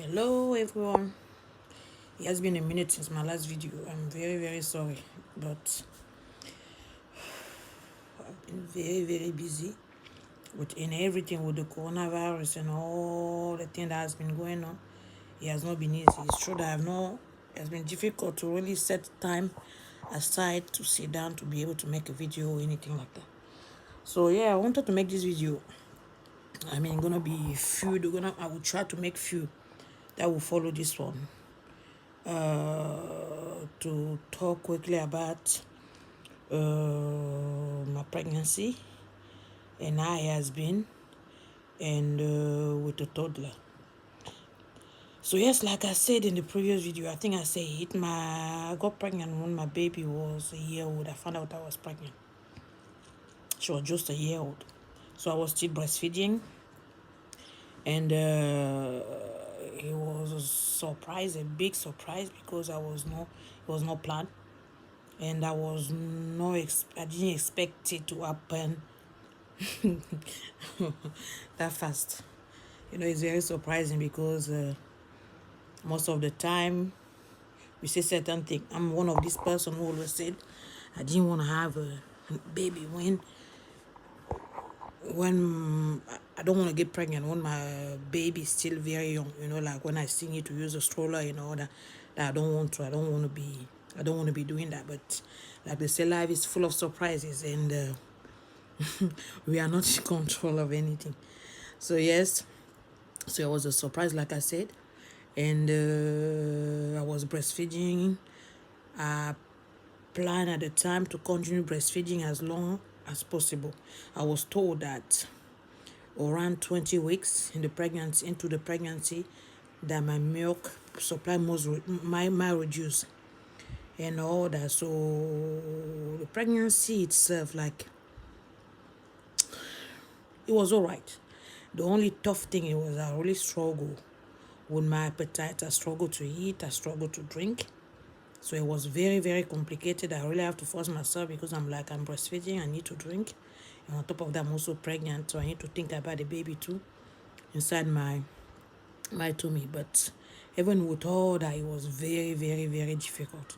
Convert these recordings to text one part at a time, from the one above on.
Hello everyone. It has been a minute since my last video. I'm very sorry, but I've been very busy with in everything with the coronavirus and all the thing that has been going on. It has not been easy. It's true that it has been difficult to really set time aside to sit down to be able to make a video or anything like that. So yeah, I wanted to make this video. Gonna be few. I will try to make few that will follow this one. To talk quickly about my pregnancy and how it has been, and with the toddler. So yes, like I said in the previous video, I think I said it. I got pregnant when my baby was a year old. I found out I was pregnant. She was just a year old, so I was still breastfeeding, and it was a surprise, a big surprise, because it was not planned, and I didn't expect it to happen that fast. It's very surprising because most of the time we say certain things. I'm one of these person who always said I didn't want to have a baby when I don't want to get pregnant when my baby is still very young. Like when I still need to use a stroller, that I don't want to. I don't want to be doing that. But like they say, life is full of surprises, and we are not in control of anything. So yes, so it was a surprise, like I said, and I was breastfeeding. I planned at the time to continue breastfeeding as long as possible. I was told that around 20 weeks into the pregnancy, that my milk supply might reduce and all that. So the pregnancy itself, like, it was all right. The only tough thing it was I really struggle with my appetite. I struggle to eat. I struggle to drink. So it was very complicated. I really have to force myself because I'm breastfeeding. I need to drink. And on top of that, I'm also pregnant. So I need to think about the baby too inside my tummy. But even with all that, it was very difficult.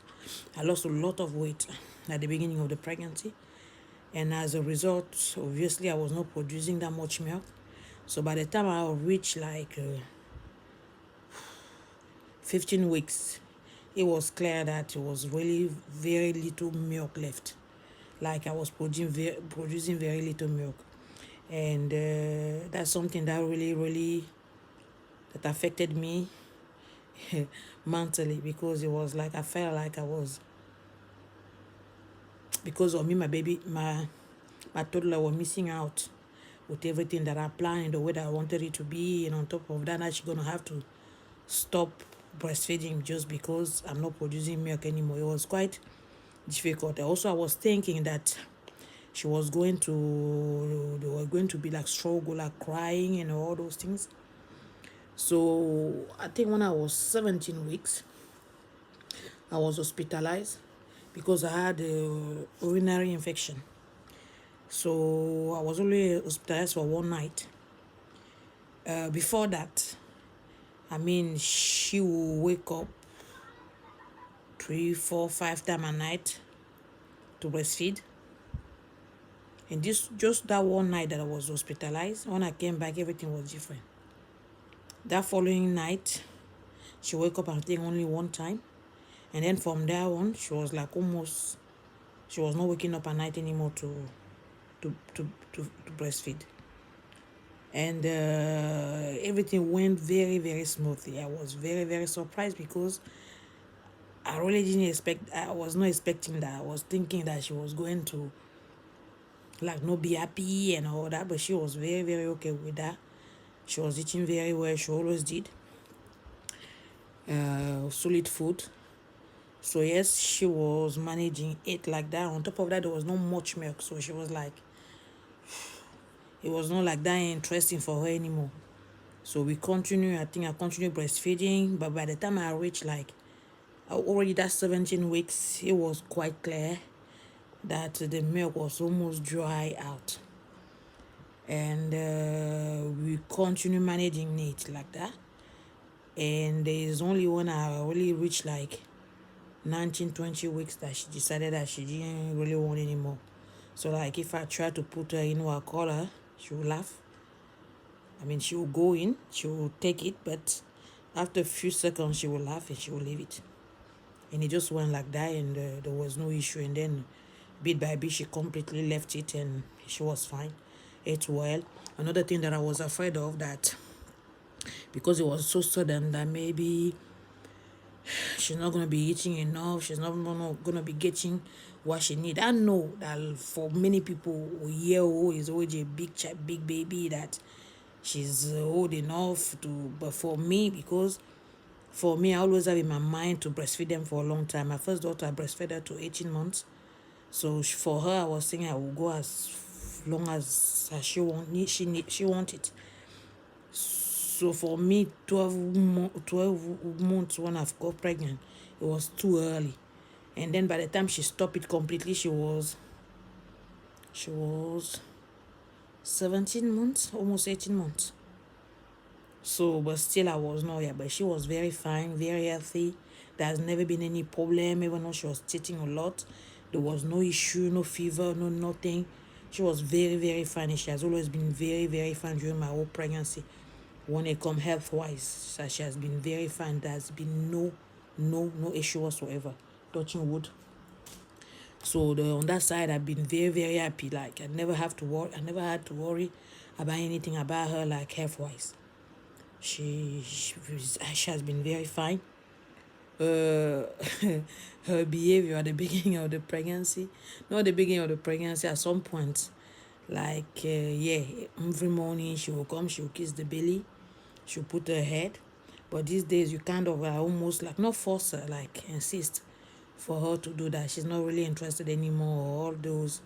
I lost a lot of weight at the beginning of the pregnancy. And as a result, obviously, I was not producing that much milk. So by the time I reached 15 weeks, it was clear that it was really very little milk left. Like I was producing very little milk. And that's something that really that affected me mentally, because it was like I felt like I was, because of me, my toddler was missing out with everything that I planned in the way that I wanted it to be. And on top of that, now she's going to have to stop breastfeeding just because I'm not producing milk anymore. It was quite difficult. Also, I was thinking that they were going to be like struggle, like crying and all those things. So I think when I was 17 weeks, I was hospitalized because I had a urinary infection. So I was only hospitalized for one night. Before that, she will wake up 3, 4, 5 times a night to breastfeed. And just that one night that I was hospitalized, when I came back, everything was different. That following night, she woke up, I think, only one time. And then from there on, she was not waking up at night anymore to breastfeed. And everything went very smoothly. I was very surprised because I really didn't expect, I was not expecting that. I was thinking that she was going to not be happy and all that, but she was very okay with that. She was eating very well. She always did. Solid food. So yes, she was managing it like that. On top of that, there was not much milk, so she was like, it was not like that interesting for her anymore. So I continued breastfeeding, but by the time I reached already that 17 weeks, it was quite clear that the milk was almost dry out. And we continue managing it like that. And there is only when I really reached like 19, 20 weeks that she decided that she didn't really want anymore. So like if I try to put her in her collar, she will laugh. I mean, she will go in, she will take it, but after a few seconds, she will laugh and she will leave it. And it just went like that, and there was no issue. And then, bit by bit, she completely left it, and she was fine. Ate well. Another thing that I was afraid of, that because it was so sudden, that maybe she's not gonna be eating enough. She's not gonna be getting what she need. I know that for many people, a year old is already a big baby, that she's old enough to. But for me, because for me, I always have in my mind to breastfeed them for a long time. My first daughter, I breastfed her to 18 months. So for her, I was saying I will go as long as she want it. So for me, 12 months when I've got pregnant, it was too early. And then by the time she stopped it completely, she was 17 months, almost 18 months. So, but still I was not here. But she was very fine, very healthy. There's never been any problem, even though she was teething a lot. There was no issue, no fever, no nothing. She was very, very fine. And she has always been very, very fine during my whole pregnancy. When it comes health-wise, so she has been very fine. There's been no issue whatsoever. Touching wood. So on that side, I've been very, very happy. Like I never had to worry about anything about her, like health-wise. She has been very fine. Uh, her behavior at the beginning of the pregnancy, not the beginning of the pregnancy, at some point, like every morning she will come, she will kiss the belly, she'll put her head. But these days you kind of almost like not force her, like insist for her to do that. She's not really interested anymore. All those,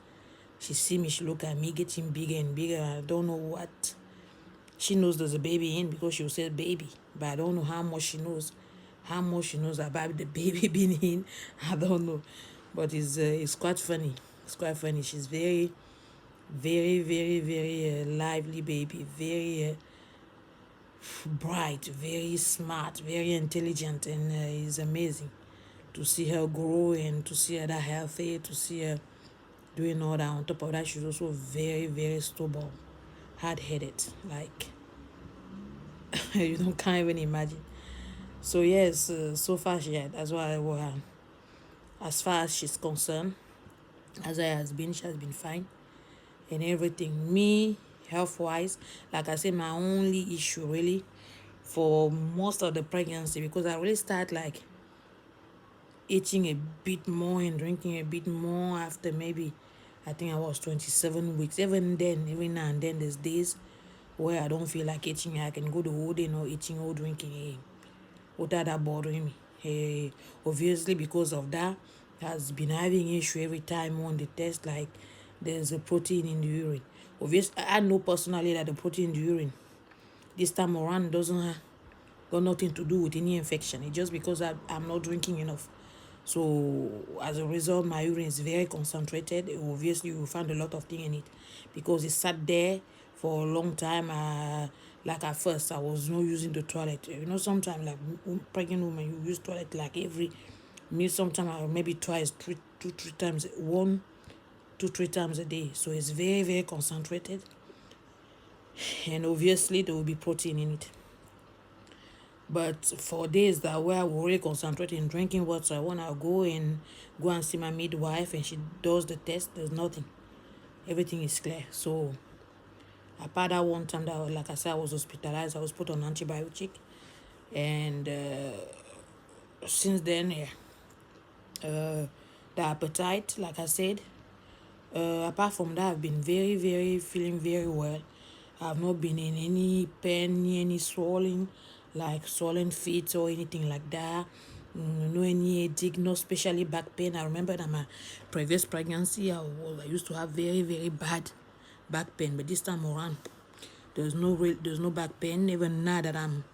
she see me, she look at me getting bigger and bigger. I don't know what she knows there's a baby in, because she'll say baby, but I don't know how much she knows. How much she knows about the baby being in, I don't know. But it's quite funny. It's quite funny. She's very, very, very, very lively baby. Very bright, very smart, very intelligent, and it's amazing to see her grow and to see her that healthy, to see her doing all that. On top of that, she's also very, very stubborn, hard-headed. Like can't even imagine. So yes, so far that's why as far as she's concerned, as she has been fine and everything. Me, health wise, like I said, my only issue really for most of the pregnancy, because I really start like eating a bit more and drinking a bit more after maybe I think I was 27 weeks. Even then, every now and then there's days where I don't feel like eating. I can go the whole day not eating or drinking. Without that bothering me. Obviously, because of that, has been having issue every time on the test, like there's a protein in the urine. Obviously, I know personally that the protein in the urine this time around doesn't got nothing to do with any infection. It's just because I'm not drinking enough. So as a result, my urine is very concentrated. Obviously, you will find a lot of things in it because it sat there for a long time. Like at first, I was not using the toilet. Sometimes like pregnant women, you use toilet like me sometimes maybe twice, two, three times, 2, 3 times a day. So it's very, very concentrated. And obviously, there will be protein in it. But for days that where I will really concentrate in drinking water, when I go and see my midwife and she does the test, there's nothing. Everything is clear. So apart that one time that, like I said, I was hospitalized, I was put on antibiotic, and since then, the appetite, like I said, apart from that, I've been very, very feeling very well. I've not been in any pain, any swelling, like swollen feet or anything like that. No any headache, no especially back pain. I remember that my previous pregnancy, I used to have very, very bad back pain, but this time around, there's no back pain. Even now that I'm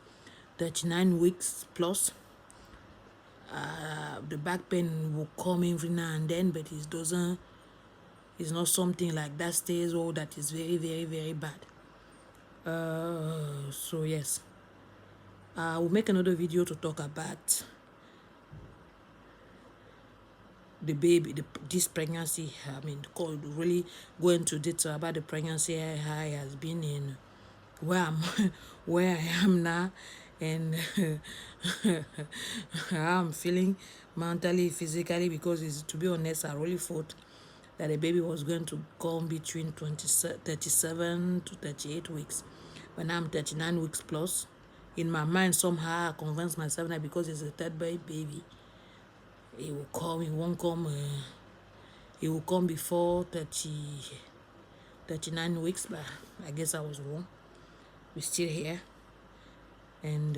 39 weeks plus, the back pain will come every now and then, but it's not something like that stays or that is very, very, very bad. So yes, I will make another video to talk about the baby, this pregnancy. I mean, called really go into detail about the pregnancy, how it has been in where I'm, where I am now, and how I'm feeling mentally, physically. Because it's, to be honest, I really thought that the baby was going to come between 37 to 38 weeks, but now I'm 39 weeks plus. In my mind, somehow I convinced myself that because it's a third baby, it will come. It won't come. It will come before 39 weeks, but I guess I was wrong. We're still here. And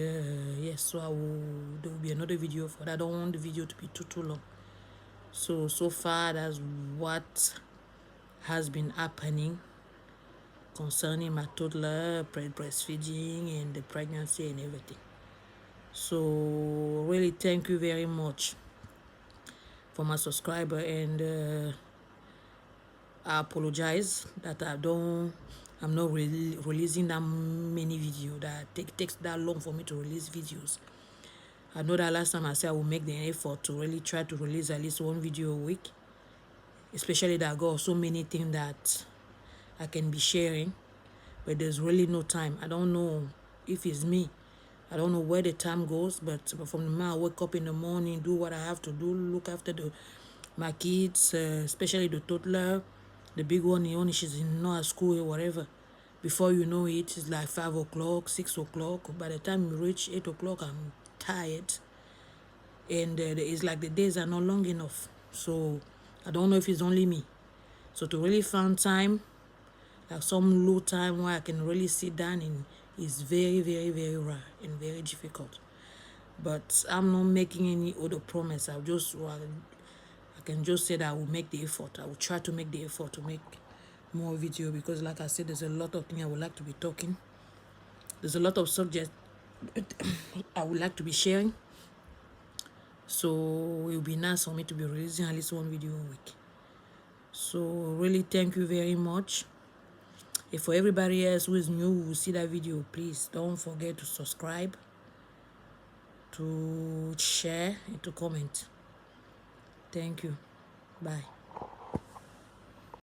yes, so there will be another video for that. I don't want the video to be too long. So far, that's what has been happening concerning my toddler, breastfeeding, and the pregnancy and everything. So really thank you very much for my subscriber, and I apologize that I'm not really releasing that many videos, that takes that long for me to release videos. I know that last time I said I will make the effort to really try to release at least one video a week, especially that I got so many things that I can be sharing, but there's really no time. I don't know if it's me. I don't know where the time goes, but from the moment I wake up in the morning, do what I have to do, look after my kids, especially the toddler, the big one, only she's not at school or whatever. Before you know it, it's like 5 o'clock, 6 o'clock. By the time you reach 8 o'clock, I'm tired. And it's like the days are not long enough. So I don't know if it's only me. So to really find time, like some low time where I can really sit down, and is very, very, very rare and very difficult. But I'm not making any other promise. I can just say that I will make the effort. I will try to make the effort to make more video, because like I said, there's a lot of things I would like to be talking. There's a lot of subjects I would like to be sharing. So it will be nice for me to be releasing at least one video a week. So really thank you very much. And for everybody else who is new who will see that video, please don't forget to subscribe, to share, and to comment. Thank you. Bye.